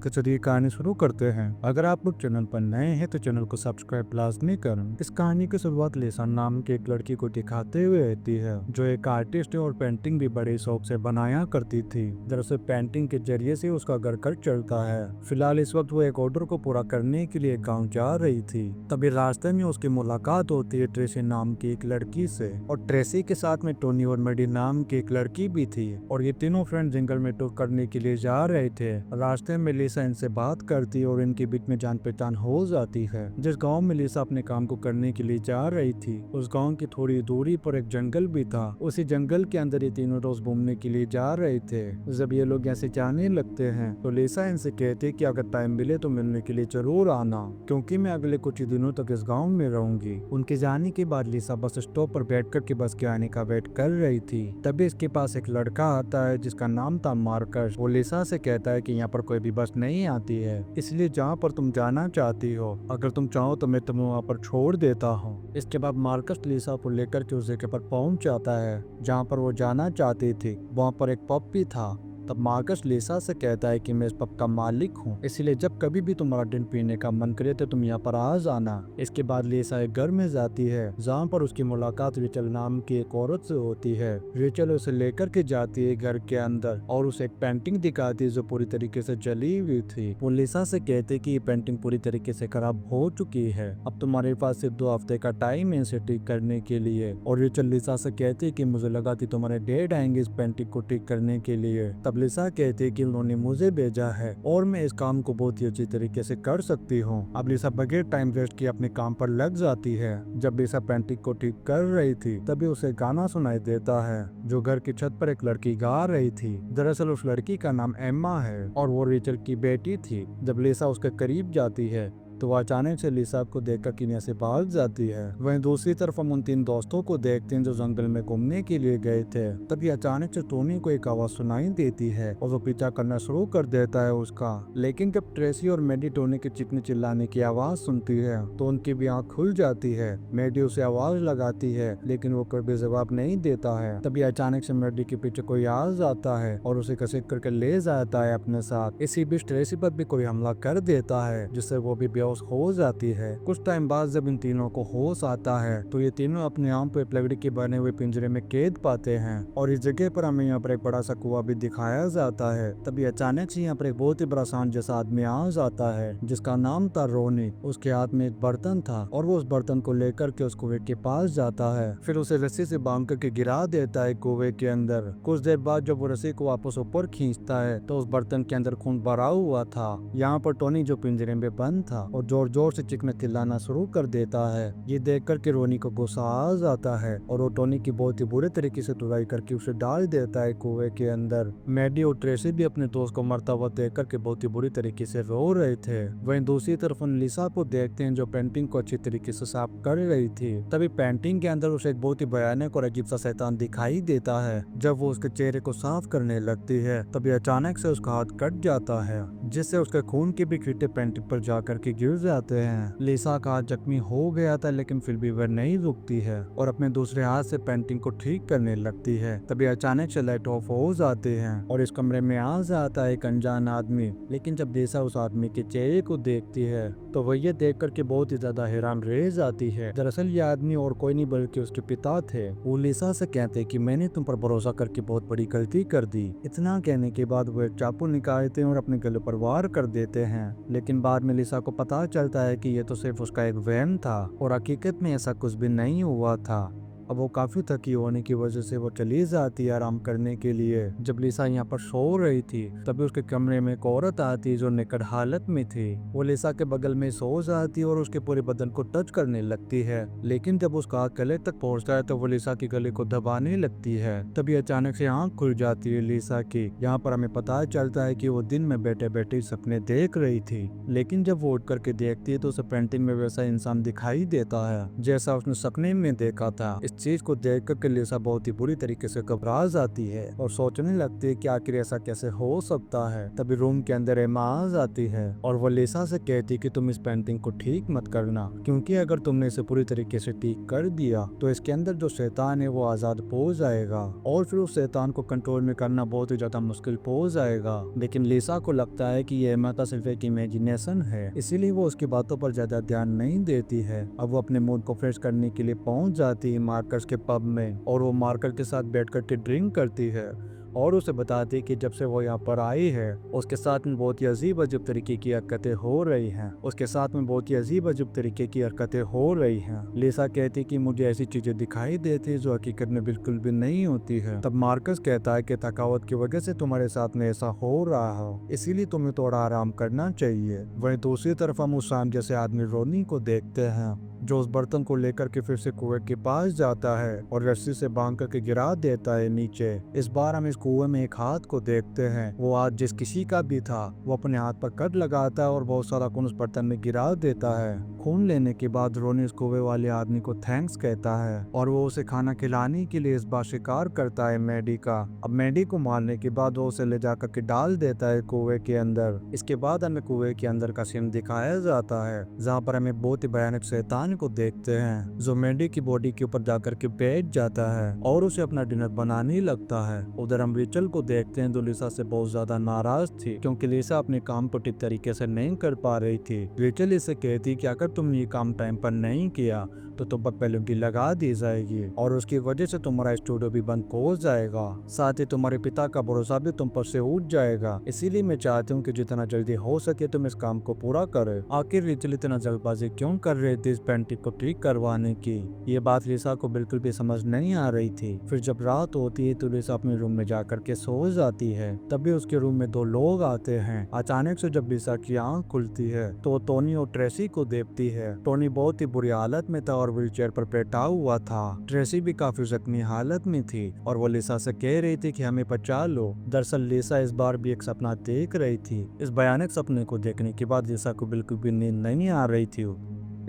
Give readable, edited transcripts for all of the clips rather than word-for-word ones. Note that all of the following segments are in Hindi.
तो चलिए कहानी शुरू करते हैं। अगर आप लोग चैनल पर नए हैं तो चैनल को सब्सक्राइब लाजमी करें। इस कहानी की शुरुआत लिसा नाम की एक लड़की को दिखाते हुए रहती है, जो एक आर्टिस्ट है और पेंटिंग भी बड़े शौक से बनाया करती थी। दरअसल पेंटिंग के जरिए से उसका घर खर्च चलता है। फिलहाल इस वक्त वो एक ऑर्डर को पूरा करने के लिए गाँव जा रही थी। तभी रास्ते में उसकी मुलाकात होती है ट्रेसी नाम की एक लड़की से, और ट्रेसी के साथ में टोनी और मेडी नाम की एक लड़की भी थी। और ये तीनों फ्रेंड जंगल में टूर करने के लिए जा रहे थे। रास्ते में लिसा इनसे बात करती और इनके बीच में जान पहचान हो जाती है। जिस गांव में लिसा अपने काम को करने के लिए जा रही थी, उस गांव की थोड़ी दूरी पर एक जंगल भी था। उसी जंगल के अंदर ये तीनों रोज घूमने के लिए जा रहे थे। जब ये लोग ऐसे जाने लगते हैं तो लिसा इनसे कहती कि अगर टाइम मिले तो मिलने के लिए जरूर आना, क्योंकि मैं अगले कुछ ही दिनों तक इस गाँव में रहूंगी। उनके जाने के बाद लिसा बस स्टॉप पर बैठ कर के बस के आने का वेट कर रही थी। तभी इसके पास एक लड़का आता है जिसका नाम था मार्कस। वो लिसा से कहता है कि यहाँ पर कोई भी बस नहीं आती है, इसलिए जहाँ पर तुम जाना चाहती हो, अगर तुम चाहो तो मैं तुम्हें वहाँ पर छोड़ देता हूँ। इसके बाद मार्कस लिसा को लेकर के उस जगह पर पहुंच जाता है जहाँ पर वो जाना चाहती थी। वहाँ पर एक पब भी था। तब मार्कस लिसा से कहता है कि मैं इस पब का मालिक हूँ, इसलिए जब कभी भी तुम्हारा ड्रिंक पीने का मन करे तो तुम यहाँ पर आ जाना। इसके बाद लिसा एक घर में जाती है जहाँ पर उसकी मुलाकात रेचल नाम की एक औरत से होती है। रेचल उसे लेकर के जाती है घर के अंदर और उसे एक पेंटिंग दिखाती है जो पूरी तरीके से जली हुई थी। वो लिसा से कहते कि ये पेंटिंग पूरी तरीके से खराब हो चुकी है, अब तुम्हारे पास सिर्फ 2 हफ्ते का टाइम है इसे ठीक करने के लिए। और रेचल लिसा से कहती कि मुझे लगा कि तुम्हारे डैड आएंगे इस पेंटिंग को ठीक करने के लिए। तब लिसा कहती कि उन्होंने मुझे भेजा है और मैं इस काम को बहुत ही अच्छी तरीके से कर सकती हूँ। अब लिसा बगैर टाइम वेस्ट किए अपने काम पर लग जाती है। जब लिसा पेंटिंग को ठीक कर रही थी तभी उसे गाना सुनाई देता है जो घर की छत पर एक लड़की गा रही थी। दरअसल उस लड़की का नाम एम्मा है और वो रिचर्ड की बेटी थी। जब लिसा उसके करीब जाती है तो वो अचानक से लिसा को देखकर किन्या से भाग जाती है। वहीं दूसरी तरफ हम उन 3 दोस्तों को देखते हैं जो जंगल में घूमने के लिए गए थे। तभी अचानक से टोनी को एक आवाज सुनाई देती है और वो पीछा करना शुरू कर देता है उसका। लेकिन जब ट्रेसी और मेडी टोनी के चीखने चिल्लाने की आवाज सुनती है तो उनकी भी आंख खुल जाती है। मेडी उसे आवाज लगाती है लेकिन वो कभी जवाब नहीं देता है। तभी अचानक से मेडी के पीछे कोई आ जाता है और उसे घसीट करके ले जाता है अपने साथ। इसी बीच ट्रेसी पर भी कोई हमला कर देता है जिससे वो भी बेहोश हो जाती है। कुछ टाइम बाद जब इन तीनों को होश आता है तो ये तीनों अपने आम पे लकड़ी के बने हुए पिंजरे में कैद पाते हैं। और इस जगह पर हमें यहाँ पर एक बड़ा सा कुआं भी दिखाया जाता है। तभी अचानक से यहाँ पर एक बहुत ही बड़ा सांड जैसा आदमी आ जाता है जिसका नाम था रोनी। उसके हाथ में एक बर्तन था और वो उस बर्तन को लेकर के उस कुएं के पास जाता है, फिर उसे रस्सी से बांध करके गिरा देता है कुएं के अंदर। कुछ देर बाद जब वो रस्सी को वापस ऊपर खींचता है तो उस बर्तन के अंदर खून भरा हुआ था। यहाँ पर टोनी जो पिंजरे में बंद था और जोर जोर से चीखना चिल्लाना शुरू कर देता है। ये देख करके रोनी को गुस्सा आ जाता है और वो टोनी की बहुत ही बुरे तरीके से धुलाई करके उसे डाल देता है कुएं के अंदर। मैडी और ट्रेसी भी अपने दोस्त को मरता हुआ देख करके बहुत ही बुरी तरीके से रो रहे थे। वहीं दूसरी तरफ हम लिसा को देखते हैं जो पेंटिंग को अच्छी तरीके से साफ कर रही थी। तभी पेंटिंग के अंदर उसे एक बहुत ही भयानक और अजीब सा शैतान दिखाई देता है। जब वो उसके चेहरे को साफ करने लगती है तभी अचानक से उसका हाथ कट जाता है जिससे उसके खून के भी छींटे पेंटिंग पर जाकर के गिर जाते हैं। लिसा का हाथ जख्मी हो गया था लेकिन फिर भी वह नहीं रुकती है और अपने दूसरे हाथ से पेंटिंग को ठीक करने लगती है। तभी अचानक से लाइट ऑफ हो जाते हैं और इस कमरे में आ जाता है एक अनजान आदमी। लेकिन जब लिसा उस आदमी के चेहरे को देखती है तो वह ये देख करके बहुत ही ज्यादा हैरान रह जाती है। दरअसल ये आदमी और कोई नहीं बल्कि उसके पिता थे। वो लिसा से कहते कि मैंने तुम पर भरोसा करके बहुत बड़ी गलती कर दी। इतना कहने के बाद वो एक चाकू निकालते हैं और अपने गले पर वार कर देते हैं। लेकिन बाद में लिसा को पता चलता है कि ये तो सिर्फ उसका एक वहम था और हकीकत में ऐसा कुछ भी नहीं हुआ था। अब वो काफी थकी होने की वजह से वो चली जाती है आराम करने के लिए। जब लिसा यहाँ पर सो रही थी तभी उसके कमरे में एक औरत आती है जो निकट हालत में थी। वो लिसा के बगल में सो जाती है और उसके पूरे बदन को टच करने लगती है। लेकिन जब उसका हाथ गले तक पहुंचता है तो वो लिसा के गले को दबाने लगती है। तभी अचानक से आंख खुल जाती है लिसा की। यहाँ पर हमें पता चलता है कि वो दिन में बैठे बैठे सपने देख रही थी। लेकिन जब वो उठ करके देखती है तो उसे पेंटिंग में वैसा इंसान दिखाई देता है जैसा उसने सपने में देखा था। इस चीज को देख कर लिसा बहुत ही बुरी तरीके से घबरा जाती है और सोचने लगती है कि आखिर ऐसा कैसे हो सकता है। तभी रूम के अंदर एमा आ जाती है और वो लिसा से कहती कि तुम इस पेंटिंग को ठीक मत करना, क्योंकि अगर तुमने इसे पूरी तरीके से ठीक कर दिया तो इसके अंदर जो शैतान है वो आजाद हो जाएगा और फिर उस शैतान को कंट्रोल में करना बहुत ही ज्यादा मुश्किल हो जाएगा। लेकिन लिसा को लगता है कि ये एमा का सिर्फ एक इमेजिनेशन है, इसीलिए वो उसकी बातों पर ज्यादा ध्यान नहीं देती है। अब वो अपने मूड को फ्रेश करने के लिए पहुंच जाती है मार्कस के पब में और वो मार्कर के साथ बैठ कर ड्रिंक करती है और उसे बताती है कि जब से वो यहाँ पर आई है उसके साथ में बहुत ही अजीब अजीब तरीके की हरकतें हो रही हैं। उसके साथ में बहुत ही अजीब अजीब तरीके की हरकतें हो रही हैं। लिसा कहती कि मुझे ऐसी चीजें दिखाई देती है जो हकीकत में बिल्कुल भी नहीं होती है। तब मार्कस कहता है कि थकावट की वजह से तुम्हारे साथ में ऐसा हो रहा हो, इसीलिए तुम्हें थोड़ा आराम करना चाहिए। वहीं दूसरी तरफ हम उस शाम जैसे आदमी रोनी को देखते हैं जो उस बर्तन को लेकर के फिर से कुएं के पास जाता है और रस्सी से बांध करके गिरा देता है नीचे। इस बार हम इस कुएं में एक हाथ को देखते हैं। वो हाथ जिस किसी का भी था वो अपने हाथ पर कट लगाता है और बहुत सारा खून उस बर्तन में गिरा देता है। खून लेने के बाद रोनी उस कुएं वाले आदमी को थैंक्स कहता है और वो उसे खाना खिलाने के लिए इस बार शिकार करता है मैडी का। अब मैडी को मारने के बाद वो उसे ले जाकर के डाल देता है कुएं के अंदर। इसके बाद हमें कुएं के अंदर का सीन दिखाया जाता है जहाँ पर हमें बहुत ही भयानक शैतान को देखते हैं जो मैडी की बॉडी के ऊपर जाकर के बैठ जाता है और उसे अपना डिनर बनाने लगता है। उधर हम रिचल को देखते हैं जो लिसा से बहुत ज्यादा नाराज थी क्योंकि लिसा अपने काम को ठीक तरीके से नहीं कर पा रही थी। रिचल इसे कहती कि अगर तुमने ये काम टाइम पर नहीं किया तो तुम पर पेनल्टी लगा दी जाएगी और उसकी वजह से तुम्हारा स्टूडियो भी बंद हो जाएगा, साथ ही तुम्हारे पिता का भरोसा भी तुम पर से उठ जाएगा। इसीलिए मैं चाहती हूँ कि जितना जल्दी हो सके तुम इस काम को पूरा करे। आखिर रिचल इतना जल्दबाजी क्यों कर रही थी इस पेंटिंग को ठीक करवाने की? ये बात लिसा को बिल्कुल भी समझ नहीं आ रही थी। फिर जब रात होती है तो लिसा अपने रूम में जाकर के सो जाती है। तभी उसके रूम में दो लोग आते हैं। अचानक से जब लिसा की आंख खुलती है तो वो टोनी और ट्रेसी को देखती है। टोनी बहुत ही बुरी हालत में था और व्हीलचेयर पर बैठा हुआ था। ट्रेसी भी काफी जख्मी हालत में थी और वो लिसा से कह रही थी कि हमें बचा लो। दरअसल लिसा इस बार भी एक सपना देख रही थी। इस भयानक सपने को देखने के बाद लिसा को बिल्कुल भी नींद नहीं आ रही थी,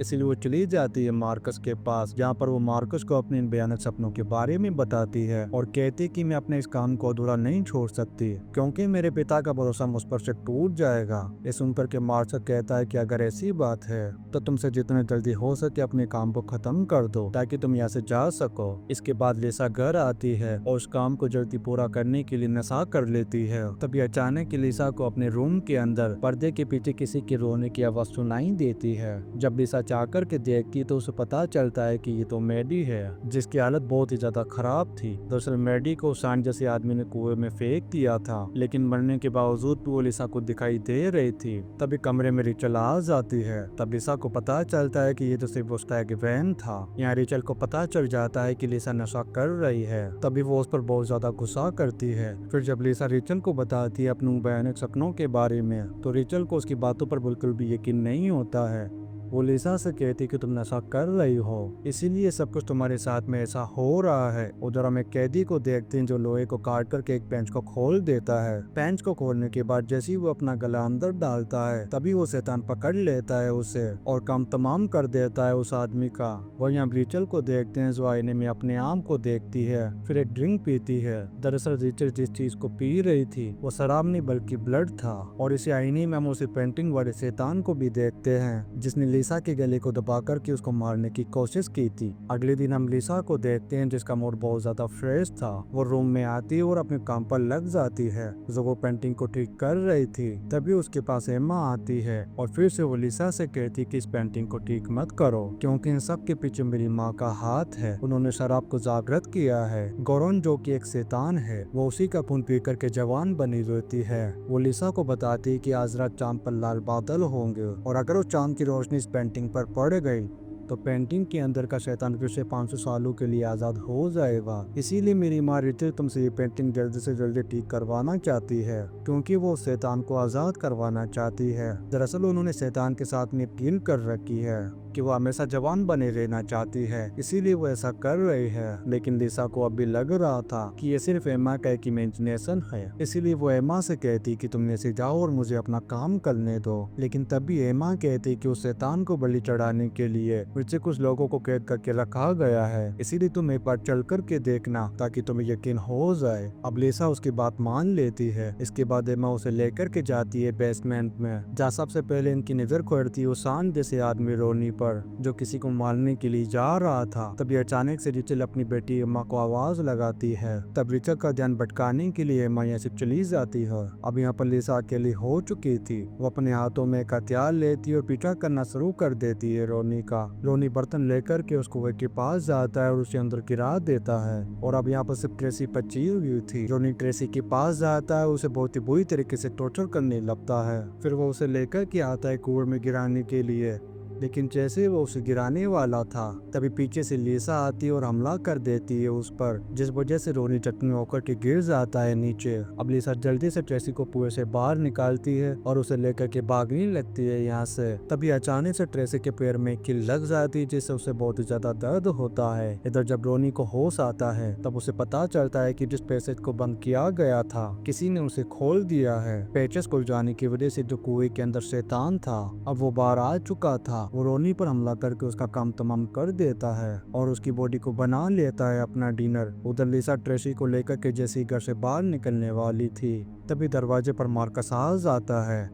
इसलिए वो चली जाती है मार्कस के पास, जहाँ पर वो मार्कस को अपने इन भयानक सपनों के बारे में बताती है और कहती कि मैं अपने इस काम को अधूरा नहीं छोड़ सकती क्योंकि मेरे पिता का भरोसा मुझ पर से टूट जाएगा। ये सुनकर के मार्कस कहता है कि अगर ऐसी बात है तो तुमसे जितने जल्दी हो सके अपने काम को खत्म कर दो ताकि तुम यहाँ से जा सको। इसके बाद लिसा घर आती है और उस काम को जल्दी पूरा करने के लिए नशा कर लेती है। तभी अचानक लिसा को अपने रूम के अंदर पर्दे के पीछे किसी के रोने की आवाज सुनाई देती है। जब लिसा जाकर के देखती तो उसे पता चलता है कि ये तो मैडी है जिसकी हालत बहुत ही ज्यादा खराब थी। दरअसल मैडी को सांड जैसे आदमी ने कुएं में फेंक दिया था, लेकिन मरने के बावजूद वो लिसा को दिखाई दे रही थी। तभी कमरे में रिचल आ जाती है। तब लिसा को पता चलता है कि ये तो सिर्फ उसका एक वहम था। यहाँ रिचल को पता चल जाता है कि लिसा नशा कर रही है। तभी वो उस पर बहुत ज्यादा गुस्सा करती है। फिर जब लिसा रिचल को बताती है अपने भयानक सपनों के बारे में तो रिचल को उसकी बातों पर बिल्कुल भी यकीन नहीं होता है। वो लिसा से कहती कि तुम नशा कर रही हो, इसीलिए सब कुछ तुम्हारे साथ में ऐसा हो रहा है। उधर हम एक कैदी को देखते हैं जो लोहे को काट करके एक बेंच को खोल देता है। बेंच को खोलने के बाद जैसे ही वो अपना गला अंदर डालता है तभी वो शैतान पकड़ लेता है उसे और काम तमाम कर देता है उस आदमी का। वही हम रिचल को देखते हैं जो आईने में अपने आप को देखती है, फिर एक ड्रिंक पीती है। दरअसल रिचल जिस चीज को पी रही थी वो शराब नहीं बल्कि ब्लड था और इसी आईने में हम उसे पेंटिंग वाले शैतान को भी देखते हैं जिसने लिसा के गले को दबा करके उसको मारने की कोशिश की थी। अगले दिन हम लिसा को देखते हैं जिसका मूड बहुत ज्यादा फ्रेश था। वो रूम में आती है और अपने काम पर लग जाती है जो वो पेंटिंग को ठीक कर रही थी। तभी उसके पास एम्मा आती है और फिर से वो लिसा से कहती कि इस पेंटिंग को ठीक मत करो क्योंकि इन सब के पीछे मेरी माँ का हाथ है। उन्होंने शराब को जागृत किया है। गोरन जो कि एक शैतान है वो उसी का खून पी करके जवान बनी रहती है। वो लिसा को बताती है कि आज रात चांद पर लाल बादल होंगे और अगर उस चांद की रोशनी इस पेंटिंग पर पड़ गई तो पेंटिंग के अंदर का शैतान फिर से 500 सालों के लिए आजाद हो जाएगा। इसीलिए मेरी माँ रिचल तुमसे ये पेंटिंग जल्दी से जल्दी ठीक करवाना चाहती है क्योंकि वो शैतान को आजाद करवाना चाहती है। दरअसल उन्होंने शैतान के साथ में डील कर रखी है कि वो हमेशा जवान बने रहना चाहती है, इसीलिए वो ऐसा कर रही है। लेकिन लिसा को अब भी लग रहा था कि ये सिर्फ एमा का एक इमेजिनेशन है, इसीलिए वो एमा से कहती कि तुम नीचे जाओ और मुझे अपना काम करने दो। लेकिन तभी एमा कहती कि उस शैतान को बलि चढ़ाने के लिए फिर से कुछ लोगों को कैद करके रखा गया है, इसीलिए तुम एक बार चल करके देखना ताकि तुम्हें यकीन हो जाए। अब लिसा उसकी बात मान लेती है। इसके बाद एमा उसे लेकर के जाती है बेसमेंट में, जहाँ सबसे पहले इनकी नजर पड़ती है उस शान जैसे आदमी रोनी पर जो किसी को मारने के लिए जा रहा था। तभी अचानक से रिचल अपनी बेटी एमा को आवाज लगाती है। तब रिचल का ध्यान भटकाने के लिए एमा यहाँ से चली जाती है। अब यहाँ पर लिसा अकेली हो चुकी थी। वो अपने हाथों में एक हथियार लेती है और पीछा करना शुरू कर देती है रोनी का। रोनी बर्तन लेकर के उस कुएं के पास जाता है और उसे अंदर गिरा देता है। और अब यहाँ पर सिर्फ ट्रेसी बची हुई थी। रोनी ट्रेसी के पास जाता है, उसे बहुत ही बुरी तरीके से टॉर्चर करने लगता है। फिर वो उसे लेकर के आता है कुएं में गिराने के लिए, लेकिन जैसे वो उसे गिराने वाला था तभी पीछे से लिसा आती है और हमला कर देती है उस पर, जिस वजह से रोनी जख्मी होकर के गिर जाता है नीचे। अब लिसा जल्दी से ट्रेसी को कुएं से बाहर निकालती है और उसे लेकर के भागने लगती है यहाँ से। तभी अचानक से ट्रेसी के पैर में कील लग जाती है, जिससे उसे बहुत ही ज्यादा दर्द होता है। इधर जब रोनी को होश आता है तब उसे पता चलता है कि जिस पैसेज को बंद किया गया था किसी ने उसे खोल दिया है। पैचेस खुल जाने की वजह से जो कुएं के अंदर शैतान था अब वो बाहर आ चुका था। वो रोनी पर हमला करके उसका काम तमाम कर देता है और उसकी बॉडी को बना लेता है अपना डिनर। उधर लिसा ट्रेसी को लेकर के जैसे ही घर से बाहर निकलने वाली थी तभी दरवाजे पर मार्कस आ जाता है।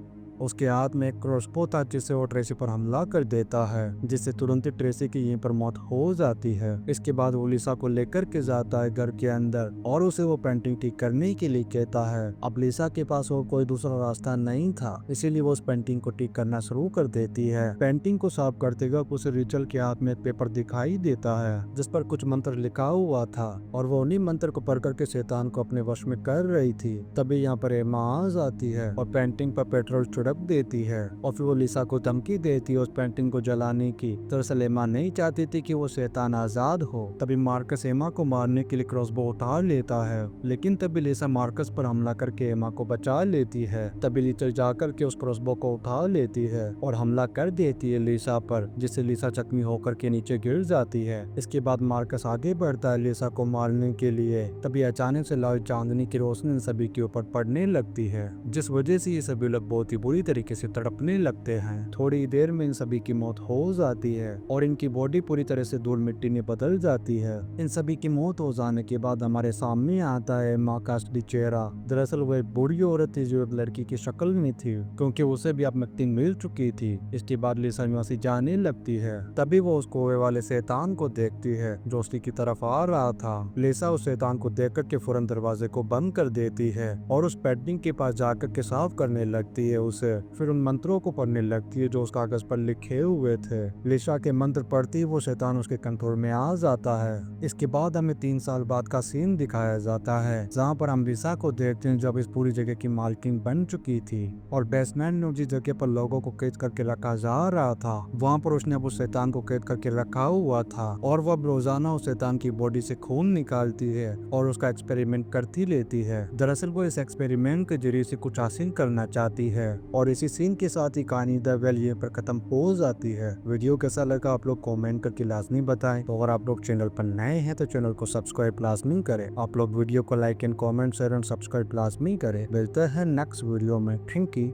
उसके हाथ में एक क्रॉसबो था जिससे वो ट्रेसी पर हमला कर देता है, जिससे तुरंत ही ट्रेसी की यहीं पर मौत हो जाती है। इसके बाद वो लिसा को लेकर के जाता है घर के अंदर और उसे वो पेंटिंग ठीक करने के लिए कहता है। अब लिसा के पास और कोई दूसरा रास्ता नहीं था, इसीलिए वो उस पेंटिंग को ठीक करना शुरू कर देती है। पेंटिंग को साफ करते वक्त उसे रिचल के हाथ में एक पेपर दिखाई देता है जिस पर कुछ मंत्र लिखा हुआ था और वो उन्हीं मंत्र को पढ़ करके शैतान को अपने वश में कर रही थी। तभी यहाँ पर एमा आ जाती है और पेंटिंग पर पेट्रोल छिड़क देती है और फिर वो लिसा को धमकी देती है उस पेंटिंग को जलाने की। दरअसल एमा नहीं चाहती थी कि वो शैतान आजाद हो। तभी मार्कस एमा को मारने के लिए क्रॉसबो उठा लेता है, लेकिन तभी लिसा मार्कस पर हमला करके एमा को बचा लेती है। तभी लिसा जाकर के उस क्रॉसबो को उठा लेती है और हमला कर देती है लिसा पर, जिससे लिसा जख्मी होकर के नीचे गिर जाती है। इसके बाद मार्कस आगे बढ़ता है लिसा को मारने के लिए। तभी अचानक से लाल चांदनी की रोशनी इन सभी के ऊपर पड़ने लगती है, जिस वजह से ये सभी लोग बहुत ही बुरी तरीके से तड़पने लगते हैं। थोड़ी देर में इन सभी की मौत हो जाती है और इनकी बॉडी पूरी तरह से धूल मिट्टी में बदल जाती है। इन सभी की मौत हो जाने के बाद हमारे सामने आता है माँ का असली चेहरा। दरअसल वो एक बुरी औरत थी जो एक लड़की की शक्ल में थी, क्योंकि उसे भी अब मक्ति मिल चुकी थी। इसके बाद लिसा वहाँ से जाने लगती है। तभी वो उस कुएं वाले शैतान को देखती है जो उसकी की तरफ आ रहा था। लिसा उस शैतान को देख कर के फौरन दरवाजे को बंद कर देती है और उस पेंटिंग के पास जाकर के साफ करने लगती है उसे। फिर उन मंत्रों को पढ़ने लगती है जो उस कागज पर लिखे हुए थे। लिसा के मंत्र पढ़ती वो शैतान उसके कंट्रोल में आ जाता है। इसके बाद हमें 3 साल बाद का सीन दिखाया जाता है जहाँ पर हम लिसा को देखते हैं जब इस पूरी जगह की मालकिन बन चुकी थी और बेसमेंट में जिस जगह पर लोगों को कैद करके रखा जा रहा था वहाँ पर उसने अब उस शैतान को कैद करके रखा हुआ था और वह अब रोजाना उस शैतान की बॉडी से खून निकालती है और उसका एक्सपेरिमेंट करती लेती है। दरअसल वो इस एक्सपेरिमेंट के जरिए से कुछ हासिल करना चाहती है और इसी सीन के साथ ही कहानी द वेल ये पर खत्म हो जाती है। वीडियो कैसा लगा आप लोग कमेंट करके लाजमी बताएं। तो अगर आप लोग चैनल पर नए हैं तो चैनल को सब्सक्राइब लाजमी करें। आप लोग वीडियो को like and comment share and subscribe लाजमी करें। मिलते हैं नेक्स्ट वीडियो में। Thank you.